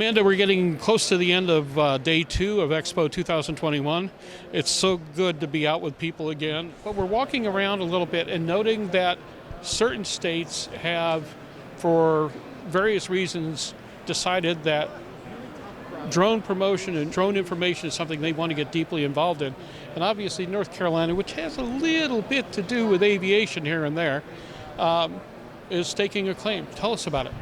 Amanda, we're getting close to the end of day 2 of Expo 2021. It's so good to be out with people again. But we're walking around a little bit and noting that certain states have, for various reasons, decided that drone promotion and drone information is something they want to get deeply involved in. And obviously North Carolina, which has a little bit to do with aviation here and there, is staking a claim. Tell us about it.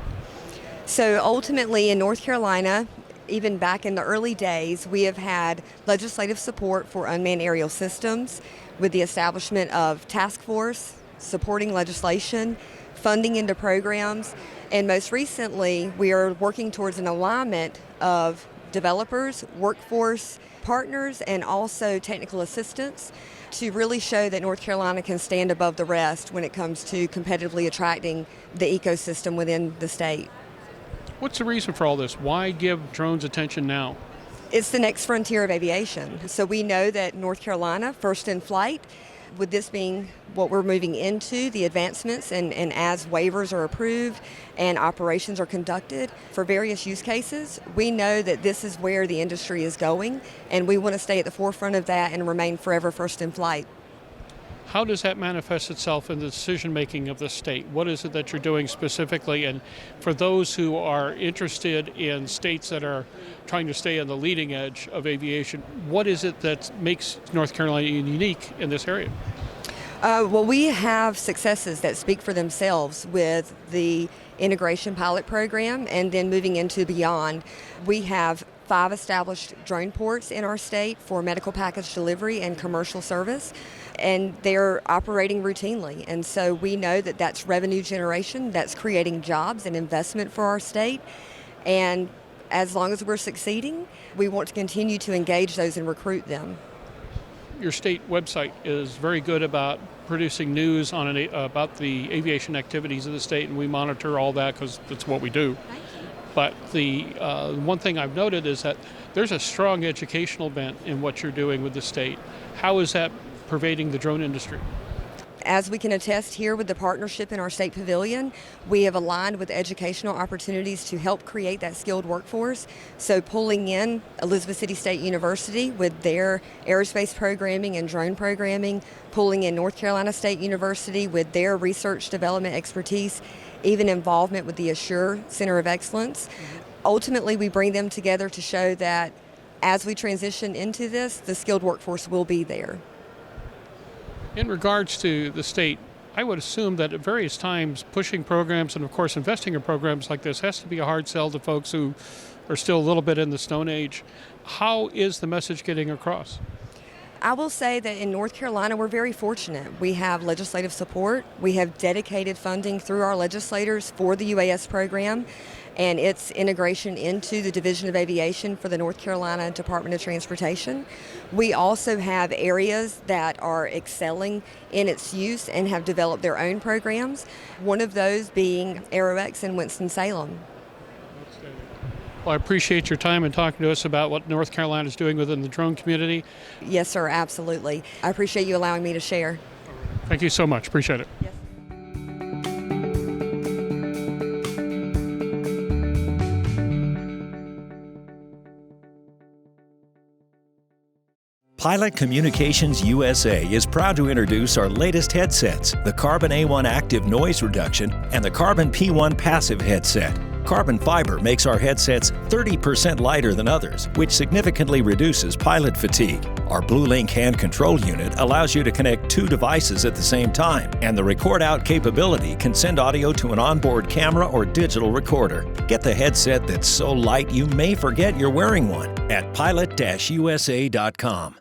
So ultimately in North Carolina, even back in the early days, we have had legislative support for unmanned aerial systems with the establishment of task force, supporting legislation, funding into programs, and most recently we are working towards an alignment of developers, workforce, partners, and also technical assistance to really show that North Carolina can stand above the rest when it comes to competitively attracting the ecosystem within the state. What's the reason for all this? Why give drones attention now? It's the next frontier of aviation. So we know that North Carolina, first in flight, with this being what we're moving into, the advancements, and as waivers are approved and operations are conducted for various use cases, we know that this is where the industry is going, and we want to stay at the forefront of that and remain forever first in flight. How does that manifest itself in the decision-making of the state? What is it that you're doing specifically? And for those who are interested in states that are trying to stay on the leading edge of aviation, what is it that makes North Carolina unique in this area? Well, we have successes that speak for themselves with the integration pilot program, and then moving into beyond. We have 5 established drone ports in our state for medical package delivery and commercial service, and they're operating routinely. And so we know that that's revenue generation, that's creating jobs and investment for our state. And as long as we're succeeding, we want to continue to engage those and recruit them. Your state website is very good about producing news on about the aviation activities of the state, and we monitor all that because that's what we do. Thank you. But the one thing I've noted is that there's a strong educational bent in what you're doing with the state. How is that pervading the drone industry? As we can attest here with the partnership in our state pavilion, we have aligned with educational opportunities to help create that skilled workforce. So pulling in Elizabeth City State University with their aerospace programming and drone programming, pulling in North Carolina State University with their research development expertise, even involvement with the Assure Center of Excellence. Ultimately, we bring them together to show that as we transition into this, the skilled workforce will be there. In regards to the state, I would assume that at various times pushing programs and of course investing in programs like this has to be a hard sell to folks who are still a little bit in the Stone Age. How is the message getting across? I will say that in North Carolina, we're very fortunate. We have legislative support. We have dedicated funding through our legislators for the UAS program and its integration into the Division of Aviation for the North Carolina Department of Transportation. We also have areas that are excelling in its use and have developed their own programs, one of those being Aero-X in Winston-Salem. Well, I appreciate your time and talking to us about what North Carolina is doing within the drone community. Yes, sir, absolutely. I appreciate you allowing me to share. Thank you so much. Appreciate it. Yes. Pilot Communications USA is proud to introduce our latest headsets, the Carbon A1 Active Noise Reduction and the Carbon P1 Passive Headset. Carbon fiber makes our headsets 30% lighter than others, which significantly reduces pilot fatigue. Our BlueLink hand control unit allows you to connect 2 devices at the same time, and the record out capability can send audio to an onboard camera or digital recorder. Get the headset that's so light you may forget you're wearing one at pilot-usa.com.